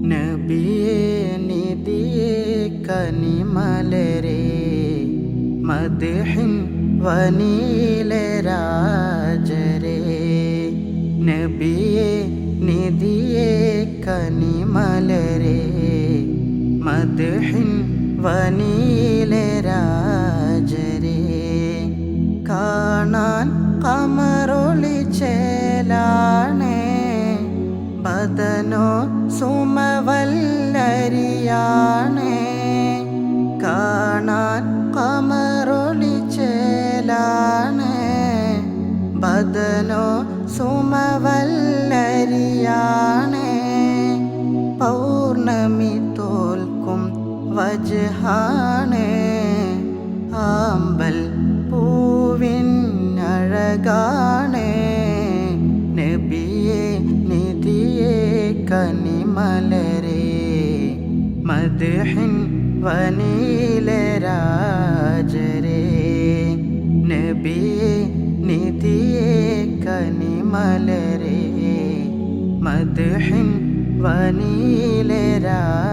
നബിയേ നിധിയേ കനിമലരേ മദ്ഹിൻ വനീലെ രാജരേ നബിയേ നിധിയേ കനിമലരേ മദ്ഹിൻ വനീലെ രാജരേ കാണാൻ കമറൊളി ചേലാണേ ബദനോ സുമവല്ലരിയാണേ കാണാൻ കമറൊളി ചേലാണേ ബദനോ സുമവല്ലരിയാണേ പൗർണമി തോൽക്കും വജ്ഹാണേ ആമ്പൽ പൂവിനഴകാണേ നബിയേ നിധിയേ കനിമലരേ മദ്ഹിൻ വനീലെ രാജരേ നബിയേ നിധിയേ കനിമലരേ മദ്ഹിൻ വനീലെ രാജരേ